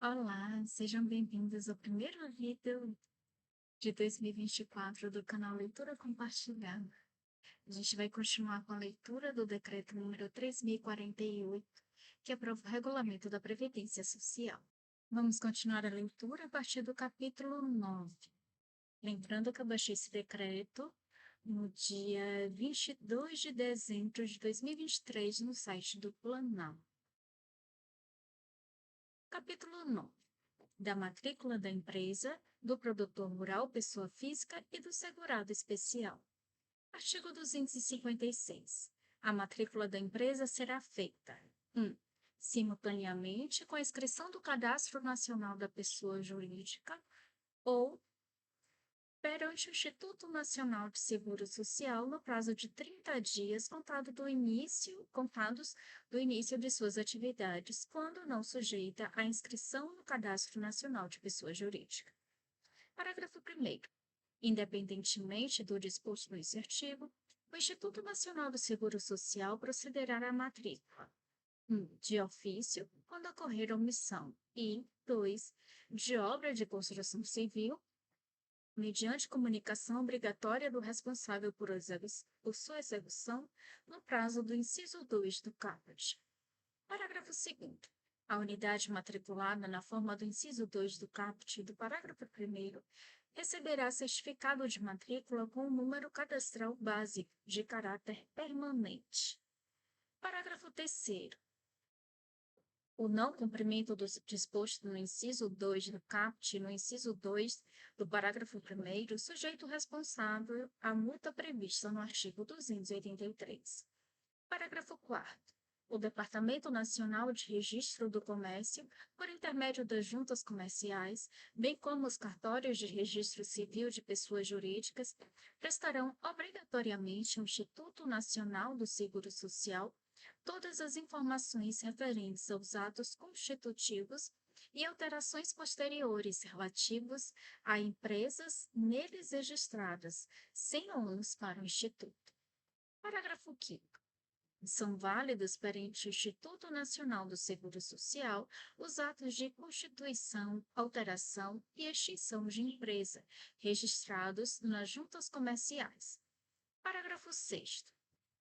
Olá, sejam bem-vindos ao primeiro vídeo de 2024 do canal Leitura Compartilhada. A gente vai continuar com a leitura do decreto número 3048, que aprova o regulamento da Previdência Social. Vamos continuar a leitura a partir do capítulo 9. Lembrando que eu baixei esse decreto no dia 22 de dezembro de 2023 no site do Planalto. Capítulo 9. Da matrícula da empresa, do produtor rural pessoa física e do segurado especial. Artigo 256. A matrícula da empresa será feita 1. Simultaneamente com a inscrição do Cadastro Nacional da Pessoa Jurídica ou perante o Instituto Nacional de Seguro Social no prazo de 30 dias contados do início de suas atividades, quando não sujeita à inscrição no Cadastro Nacional de Pessoa Jurídica. Parágrafo 1º. Independentemente do disposto nesse artigo, o Instituto Nacional do Seguro Social procederá à matrícula 1. De ofício, quando ocorrer omissão, e 2. De obra de construção civil, mediante comunicação obrigatória do responsável por sua execução no prazo do inciso 2 do caput. Parágrafo 2º. A unidade matriculada na forma do inciso 2 do caput do parágrafo 1º receberá certificado de matrícula com o número cadastral básico de caráter permanente. Parágrafo 3º. O não cumprimento do disposto no inciso 2 do caput e no inciso 2 do parágrafo 1º, sujeito responsável à multa prevista no artigo 283. Parágrafo 4º. O Departamento Nacional de Registro do Comércio, por intermédio das juntas comerciais, bem como os cartórios de registro civil de pessoas jurídicas, prestarão obrigatoriamente ao Instituto Nacional do Seguro Social todas as informações referentes aos atos constitutivos e alterações posteriores relativos a empresas neles registradas, sem ônus para o Instituto. Parágrafo 5º. São válidos perante o Instituto Nacional do Seguro Social os atos de constituição, alteração e extinção de empresa registrados nas juntas comerciais. Parágrafo 6º.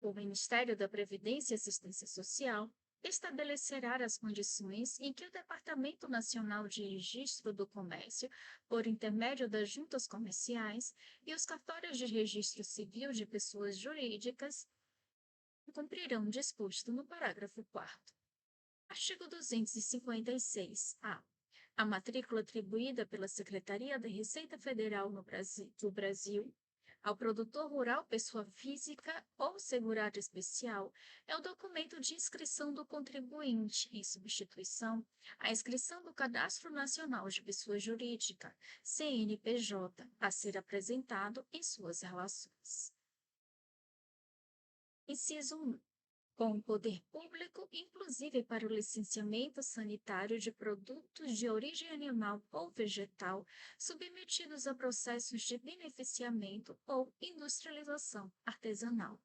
O Ministério da Previdência e Assistência Social estabelecerá as condições em que o Departamento Nacional de Registro do Comércio, por intermédio das juntas comerciais e os cartórios de registro civil de pessoas jurídicas, cumprirão o disposto no parágrafo 4º. Artigo 256-A. A matrícula atribuída pela Secretaria da Receita Federal do Brasil ao produtor rural pessoa física ou segurado especial é o documento de inscrição do contribuinte, em substituição à inscrição do Cadastro Nacional de Pessoa Jurídica, CNPJ, a ser apresentado em suas relações. Inciso 1. Com o poder público, inclusive para o licenciamento sanitário de produtos de origem animal ou vegetal submetidos a processos de beneficiamento ou industrialização artesanal.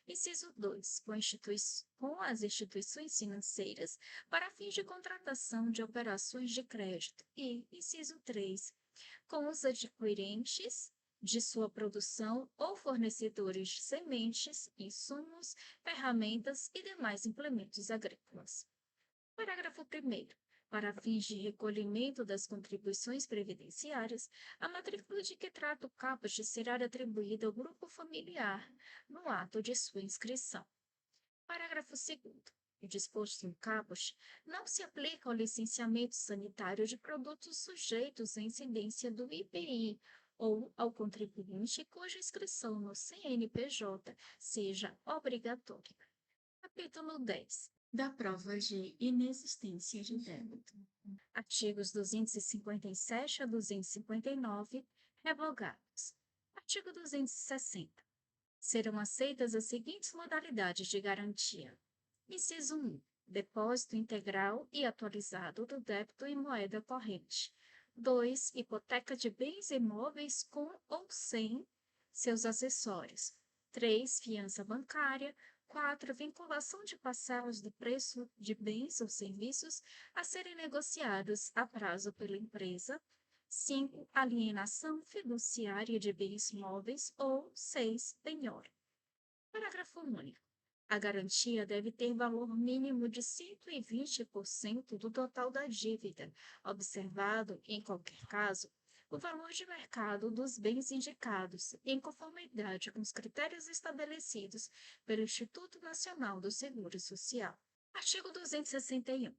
Inciso 2. Com as instituições financeiras para fins de contratação de operações de crédito. E, inciso 3. Com os adquirentes de sua produção ou fornecedores de sementes, insumos, ferramentas e demais implementos agrícolas. Parágrafo 1º. Para fins de recolhimento das contribuições previdenciárias, a matrícula de que trata o caput será atribuída ao grupo familiar no ato de sua inscrição. Parágrafo 2º. O disposto no caput não se aplica ao licenciamento sanitário de produtos sujeitos à incidência do IPI ou ao contribuinte cuja inscrição no CNPJ seja obrigatória. Capítulo 10. Da prova de inexistência de débito. Artigos 257 a 259, revogados. Artigo 260. Serão aceitas as seguintes modalidades de garantia. Inciso 1. Depósito integral e atualizado do débito em moeda corrente. 2. Hipoteca de bens imóveis com ou sem seus acessórios. 3. Fiança bancária. 4. Vinculação de parcelas do preço de bens ou serviços a serem negociados a prazo pela empresa. 5. Alienação fiduciária de bens móveis. Ou 6. Penhora. Parágrafo único. A garantia deve ter valor mínimo de 120% do total da dívida, observado, em qualquer caso, o valor de mercado dos bens indicados, em conformidade com os critérios estabelecidos pelo Instituto Nacional do Seguro Social. Artigo 261.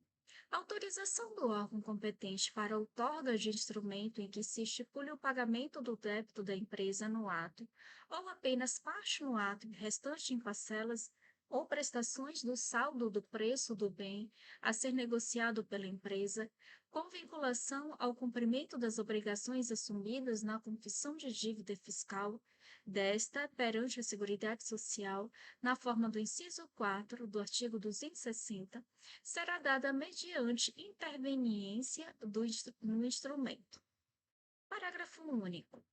A autorização do órgão competente para a outorga de instrumento em que se estipule o pagamento do débito da empresa no ato, ou apenas parte no ato e restante em parcelas ou prestações do saldo do preço do bem a ser negociado pela empresa, com vinculação ao cumprimento das obrigações assumidas na confissão de dívida fiscal desta perante a Seguridade Social, na forma do inciso 4 do artigo 260, será dada mediante interveniência no instrumento. Parágrafo único.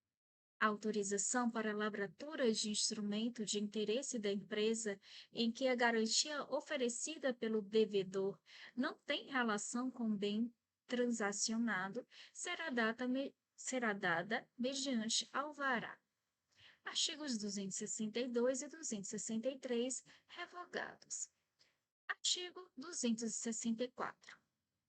A autorização para a lavratura de instrumento de interesse da empresa em que a garantia oferecida pelo devedor não tem relação com o bem transacionado será dada mediante alvará. Artigos 262 e 263 revogados. Artigo 264.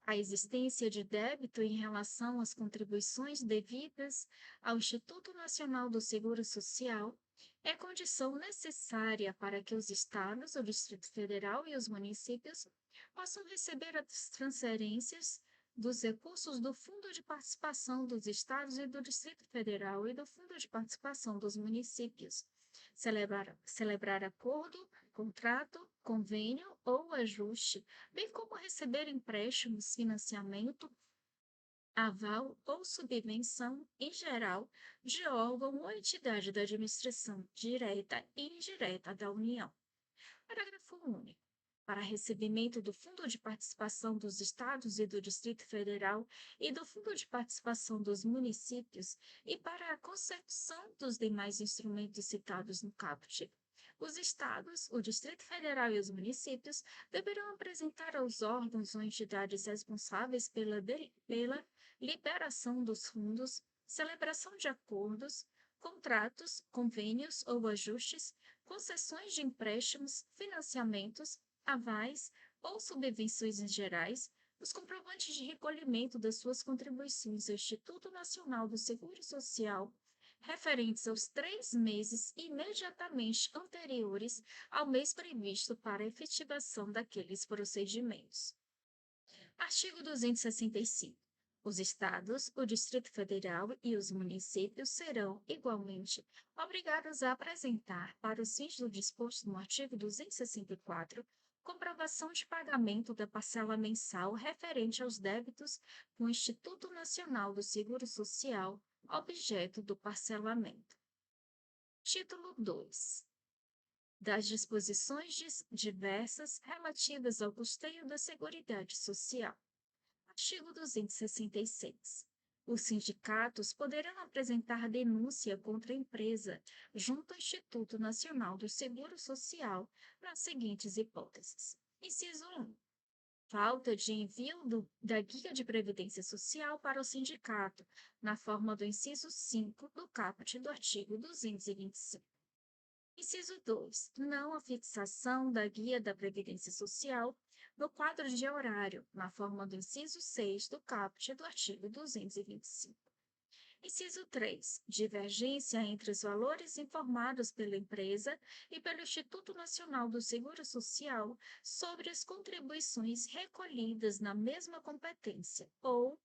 A existência de débito em relação às contribuições devidas ao Instituto Nacional do Seguro Social é condição necessária para que os estados, o Distrito Federal e os municípios possam receber as transferências dos recursos do Fundo de Participação dos Estados e do Distrito Federal e do Fundo de Participação dos Municípios, celebrar acordo, contrato, convênio ou ajuste, bem como receber empréstimos, financiamento, aval ou subvenção, em geral, de órgão ou entidade da administração direta e indireta da União. Parágrafo único. Para recebimento do Fundo de Participação dos Estados e do Distrito Federal e do Fundo de Participação dos Municípios e para a consecução dos demais instrumentos citados no caput, os Estados, o Distrito Federal e os municípios deverão apresentar aos órgãos ou entidades responsáveis pela liberação dos fundos, celebração de acordos, contratos, convênios ou ajustes, concessões de empréstimos, financiamentos, avais ou subvenções em gerais, os comprovantes de recolhimento das suas contribuições ao Instituto Nacional do Seguro Social, referentes aos 3 meses imediatamente anteriores ao mês previsto para a efetivação daqueles procedimentos. Artigo 265. Os Estados, o Distrito Federal e os municípios serão, igualmente, obrigados a apresentar, para os fins do disposto no artigo 264, comprovação de pagamento da parcela mensal referente aos débitos com o Instituto Nacional do Seguro Social, objeto do parcelamento. Título 2. Das disposições diversas relativas ao custeio da Seguridade Social. Artigo 266. Os sindicatos poderão apresentar denúncia contra a empresa junto ao Instituto Nacional do Seguro Social nas seguintes hipóteses. Inciso 1. Falta de envio da Guia de Previdência Social para o sindicato, na forma do inciso 5 do caput do artigo 225. Inciso 2. Não a fixação da Guia da Previdência Social no quadro de horário, na forma do inciso 6 do caput do artigo 225. Inciso 3. Divergência entre os valores informados pela empresa e pelo Instituto Nacional do Seguro Social sobre as contribuições recolhidas na mesma competência, ou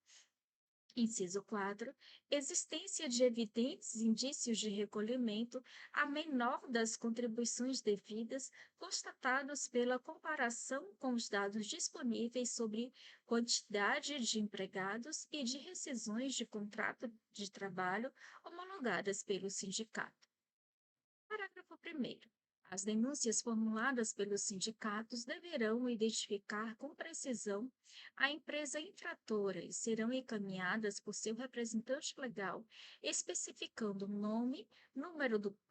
inciso 4, existência de evidentes indícios de recolhimento a menor das contribuições devidas, constatados pela comparação com os dados disponíveis sobre quantidade de empregados e de rescisões de contrato de trabalho homologadas pelo sindicato. Parágrafo 1º. As denúncias formuladas pelos sindicatos deverão identificar com precisão a empresa infratora e serão encaminhadas por seu representante legal, especificando nome,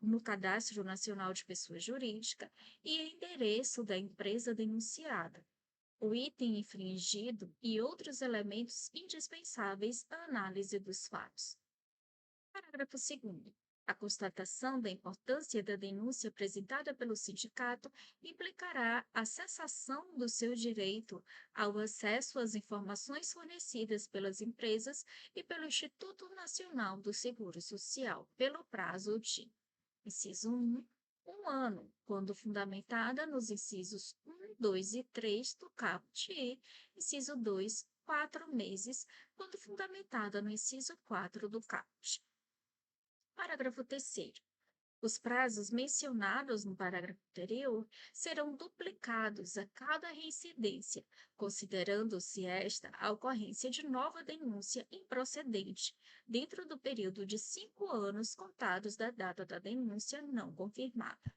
no Cadastro Nacional de Pessoa Jurídica e endereço da empresa denunciada, o item infringido e outros elementos indispensáveis à análise dos fatos. Parágrafo 2º. A constatação da importância da denúncia apresentada pelo sindicato implicará a cessação do seu direito ao acesso às informações fornecidas pelas empresas e pelo Instituto Nacional do Seguro Social, pelo prazo de: inciso 1, um ano, quando fundamentada nos incisos 1, 2 e 3 do caput e, inciso 2, 4 meses, quando fundamentada no inciso 4 do caput. Parágrafo 3º. Os prazos mencionados no parágrafo anterior serão duplicados a cada reincidência, considerando-se esta a ocorrência de nova denúncia improcedente, dentro do período de 5 anos contados da data da denúncia não confirmada.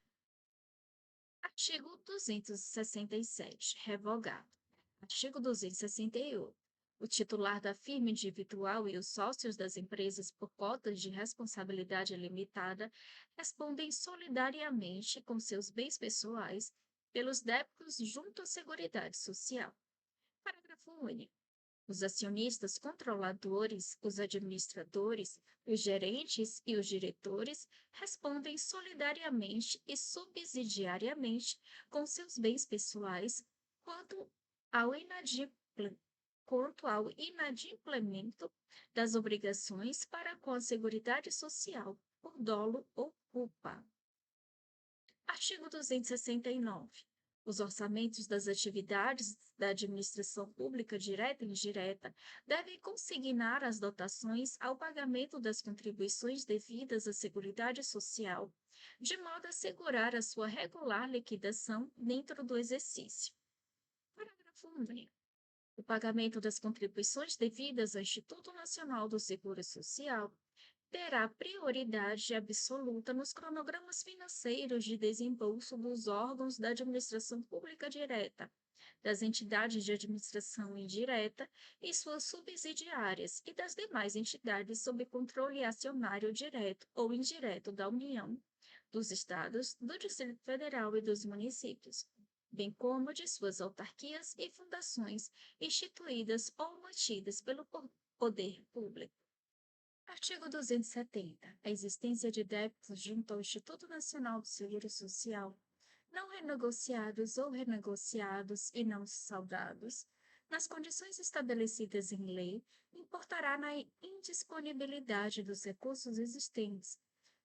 Artigo 267. Revogado. Artigo 268. O titular da firma individual e os sócios das empresas por cotas de responsabilidade limitada respondem solidariamente com seus bens pessoais pelos débitos junto à Seguridade Social. Parágrafo único. Os acionistas controladores, os administradores, os gerentes e os diretores respondem solidariamente e subsidiariamente com seus bens pessoais quanto ao inadimplemento das obrigações para com a Seguridade Social, por dolo ou culpa. Artigo 269. Os orçamentos das atividades da administração pública direta e indireta devem consignar as dotações ao pagamento das contribuições devidas à Seguridade Social, de modo a assegurar a sua regular liquidação dentro do exercício. Parágrafo único. O pagamento das contribuições devidas ao Instituto Nacional do Seguro Social terá prioridade absoluta nos cronogramas financeiros de desembolso dos órgãos da administração pública direta, das entidades de administração indireta e suas subsidiárias e das demais entidades sob controle acionário direto ou indireto da União, dos Estados, do Distrito Federal e dos municípios, bem como de suas autarquias e fundações instituídas ou mantidas pelo poder público. Artigo 270. A existência de débitos junto ao Instituto Nacional do Seguro Social, não renegociados ou renegociados e não saldados, nas condições estabelecidas em lei, importará na indisponibilidade dos recursos existentes,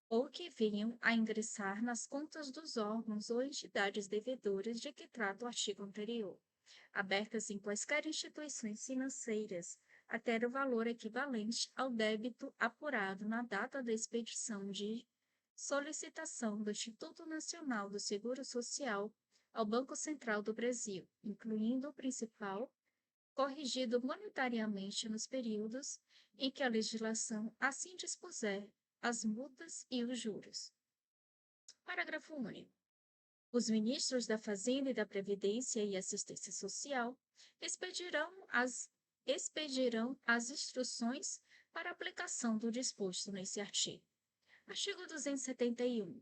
ou que venham a ingressar nas contas dos órgãos ou entidades devedoras de que trata o artigo anterior, abertas em quaisquer instituições financeiras, até o valor equivalente ao débito apurado na data da expedição de solicitação do Instituto Nacional do Seguro Social ao Banco Central do Brasil, incluindo o principal, corrigido monetariamente nos períodos em que a legislação assim dispuser, as multas e os juros. Parágrafo único. Os ministros da Fazenda e da Previdência e Assistência Social expedirão as instruções para aplicação do disposto nesse artigo. Artigo 271.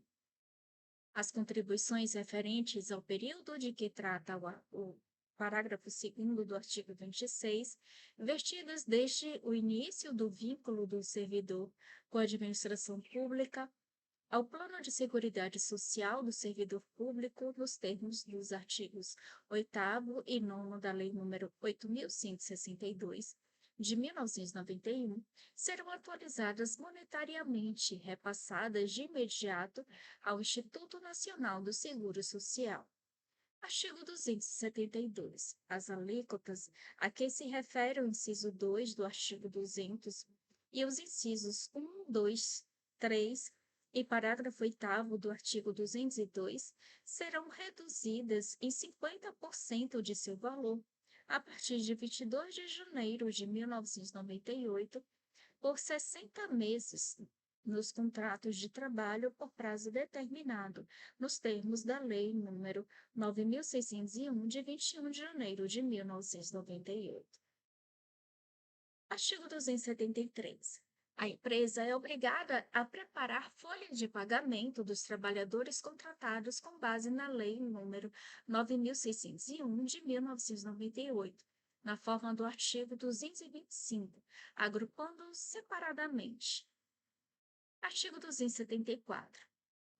As contribuições referentes ao período de que trata o parágrafo 2º do artigo 26, vertidas desde o início do vínculo do servidor com a administração pública ao Plano de Seguridade Social do Servidor Público nos termos dos artigos 8º e 9º da Lei nº 8.162, de 1991, serão atualizadas monetariamente, repassadas de imediato ao Instituto Nacional do Seguro Social. Artigo 272. As alíquotas a que se refere o inciso 2 do artigo 200 e os incisos 1, 2, 3 e parágrafo 8º do artigo 202 serão reduzidas em 50% de seu valor a partir de 22 de janeiro de 1998 por 60 meses nos contratos de trabalho por prazo determinado, nos termos da Lei nº 9.601, de 21 de janeiro de 1998. Artigo 273. A empresa é obrigada a preparar folha de pagamento dos trabalhadores contratados com base na Lei nº 9.601, de 1998, na forma do artigo 225, agrupando-os separadamente. Artigo 274.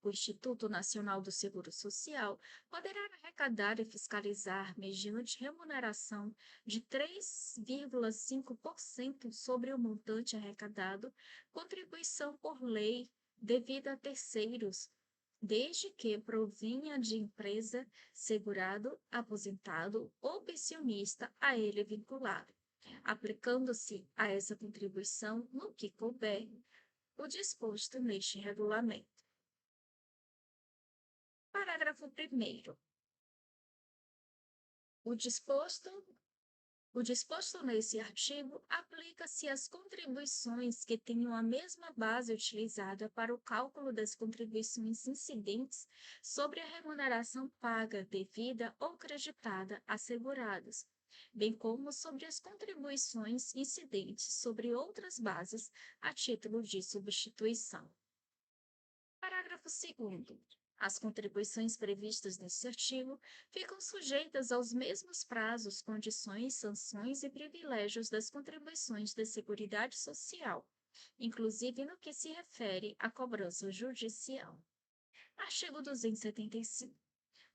O Instituto Nacional do Seguro Social poderá arrecadar e fiscalizar, mediante remuneração de 3,5% sobre o montante arrecadado, contribuição por lei devida a terceiros, desde que provinha de empresa, segurado, aposentado ou pensionista a ele vinculado, aplicando-se a essa contribuição, no que couber, o disposto neste regulamento. Parágrafo 1º. O disposto, o disposto nesse artigo aplica-se às contribuições que tenham a mesma base utilizada para o cálculo das contribuições incidentes sobre a remuneração paga, devida ou creditada a segurados, bem como sobre as contribuições incidentes sobre outras bases a título de substituição. Parágrafo 2º. As contribuições previstas neste artigo ficam sujeitas aos mesmos prazos, condições, sanções e privilégios das contribuições da Seguridade Social, inclusive no que se refere à cobrança judicial. Artigo 275.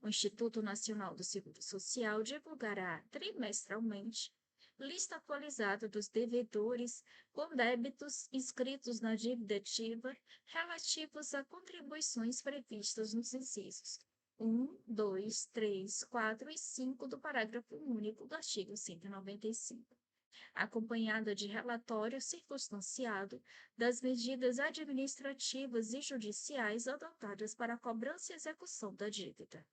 O Instituto Nacional do Seguro Social divulgará trimestralmente lista atualizada dos devedores com débitos inscritos na dívida ativa relativos a contribuições previstas nos incisos 1, 2, 3, 4 e 5 do parágrafo único do artigo 195, acompanhada de relatório circunstanciado das medidas administrativas e judiciais adotadas para a cobrança e execução da dívida.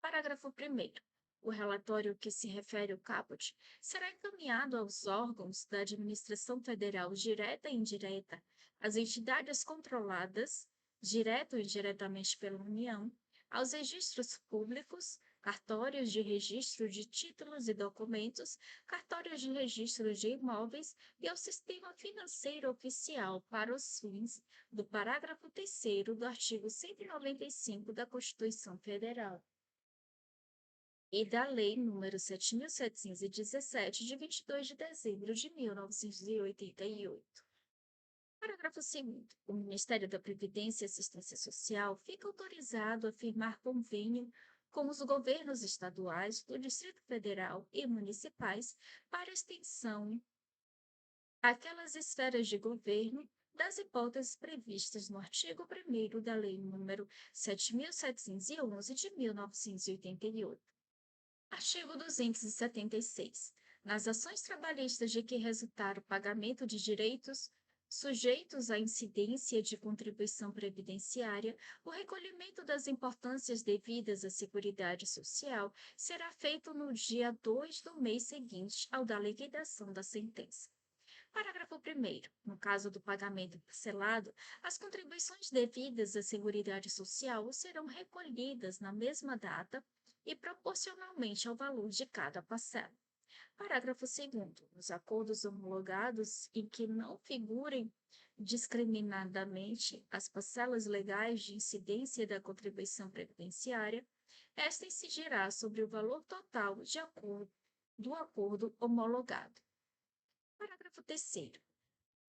Parágrafo 1º. O relatório que se refere ao caput será encaminhado aos órgãos da administração federal direta e indireta, às entidades controladas, direto e indiretamente pela União, aos registros públicos, cartórios de registro de títulos e documentos, cartórios de registro de imóveis e ao sistema financeiro oficial para os fins do parágrafo 3º do artigo 195 da Constituição Federal e da Lei nº 7.717, de 22 de dezembro de 1988. Parágrafo 2º. O Ministério da Previdência e Assistência Social fica autorizado a firmar convênio com os governos estaduais, do Distrito Federal e municipais para extensão àquelas esferas de governo das hipóteses previstas no artigo 1º da Lei nº 7.711, de 1988. Artigo 276. Nas ações trabalhistas de que resultar o pagamento de direitos sujeitos à incidência de contribuição previdenciária, o recolhimento das importâncias devidas à Seguridade Social será feito no dia 2 do mês seguinte ao da liquidação da sentença. Parágrafo 1º. No caso do pagamento parcelado, as contribuições devidas à Seguridade Social serão recolhidas na mesma data e proporcionalmente ao valor de cada parcela. Parágrafo 2º. Nos acordos homologados em que não figurem discriminadamente as parcelas legais de incidência da contribuição previdenciária, esta incidirá sobre o valor total do acordo homologado. Parágrafo 3º.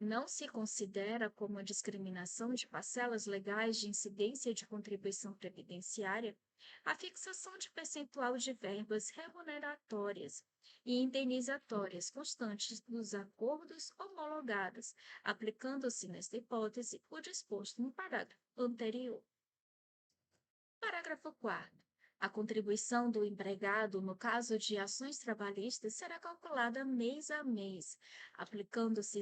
Não se considera como discriminação de parcelas legais de incidência de contribuição previdenciária a fixação de percentual de verbas remuneratórias e indenizatórias constantes dos acordos homologados, aplicando-se nesta hipótese o disposto no parágrafo anterior. Parágrafo 4º. A contribuição do empregado, no caso de ações trabalhistas, será calculada mês a mês, aplicando-se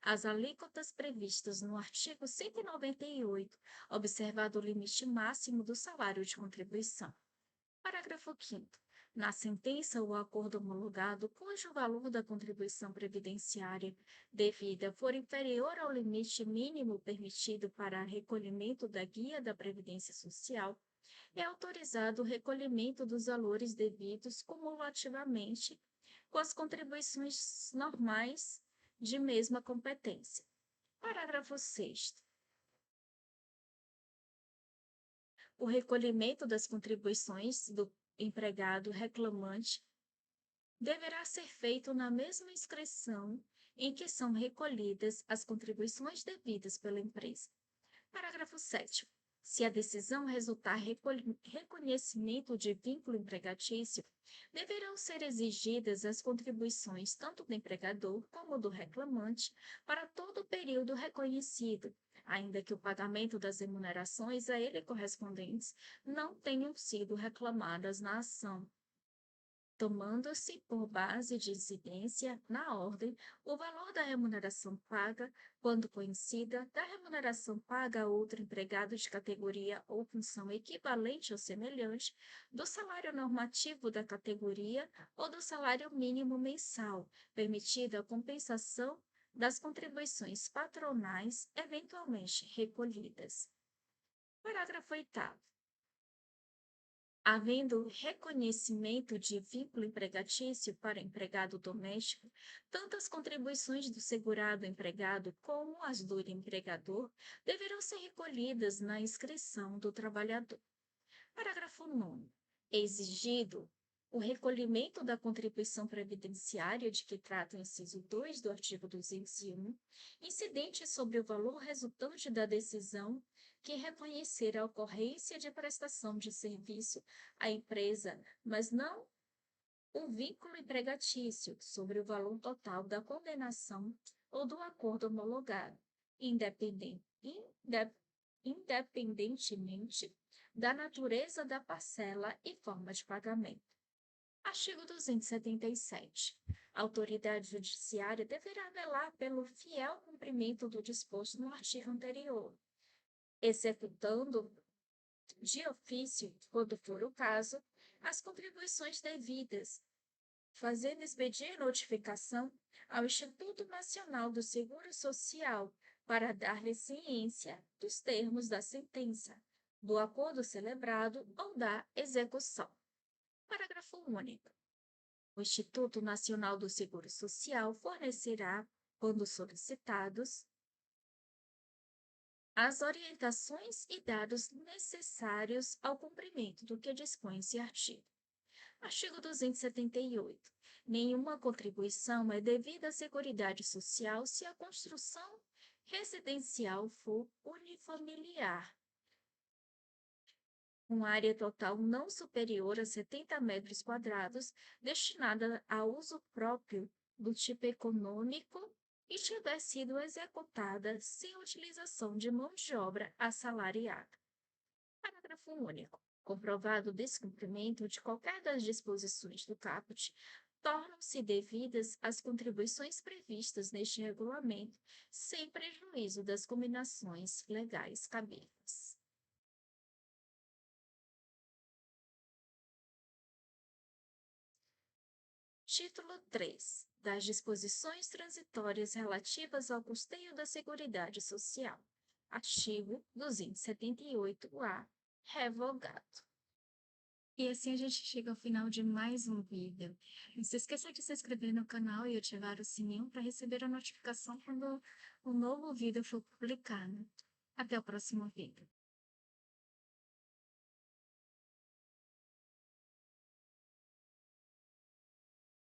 as alíquotas previstas no artigo 198, observado o limite máximo do salário de contribuição. Parágrafo 5º. Na sentença ou acordo homologado, cujo valor da contribuição previdenciária devida for inferior ao limite mínimo permitido para recolhimento da guia da Previdência Social, é autorizado o recolhimento dos valores devidos cumulativamente com as contribuições normais de mesma competência. Parágrafo 6º. O recolhimento das contribuições do empregado reclamante deverá ser feito na mesma inscrição em que são recolhidas as contribuições devidas pela empresa. Parágrafo 7º. Se a decisão resultar reconhecimento de vínculo empregatício, deverão ser exigidas as contribuições tanto do empregador como do reclamante para todo o período reconhecido, ainda que o pagamento das remunerações a ele correspondentes não tenham sido reclamadas na ação, tomando-se por base de incidência, na ordem, o valor da remuneração paga, quando conhecida, da remuneração paga a outro empregado de categoria ou função equivalente ou semelhante, do salário normativo da categoria ou do salário mínimo mensal, permitida a compensação das contribuições patronais eventualmente recolhidas. Parágrafo 8º. Havendo reconhecimento de vínculo empregatício para empregado doméstico, tanto as contribuições do segurado empregado como as do empregador deverão ser recolhidas na inscrição do trabalhador. Parágrafo 9º. É exigido o recolhimento da contribuição previdenciária de que trata o inciso 2 do artigo 201, incidente sobre o valor resultante da decisão que reconhecer a ocorrência de prestação de serviço à empresa, mas não o vínculo empregatício sobre o valor total da condenação ou do acordo homologado, independentemente da natureza da parcela e forma de pagamento. Artigo 277. A autoridade judiciária deverá velar pelo fiel cumprimento do disposto no artigo anterior, executando de ofício, quando for o caso, as contribuições devidas, fazendo expedir notificação ao Instituto Nacional do Seguro Social para dar-lhe ciência dos termos da sentença, do acordo celebrado ou da execução. Parágrafo único. O Instituto Nacional do Seguro Social fornecerá, quando solicitados, as orientações e dados necessários ao cumprimento do que dispõe esse artigo. Artigo 278. Nenhuma contribuição é devida à Seguridade Social se a construção residencial for unifamiliar, com área total não superior a 70 metros quadrados, destinada a uso próprio do tipo econômico e tiver sido executada sem utilização de mão de obra assalariada. Parágrafo único. Comprovado o descumprimento de qualquer das disposições do caput, tornam-se devidas as contribuições previstas neste regulamento, sem prejuízo das combinações legais cabíveis. Título 3. Das disposições transitórias relativas ao custeio da Seguridade Social. Artigo 278-A. Revogado. E assim a gente chega ao final de mais um vídeo. Não se esqueça de se inscrever no canal e ativar o sininho para receber a notificação quando um novo vídeo for publicado. Até o próximo vídeo.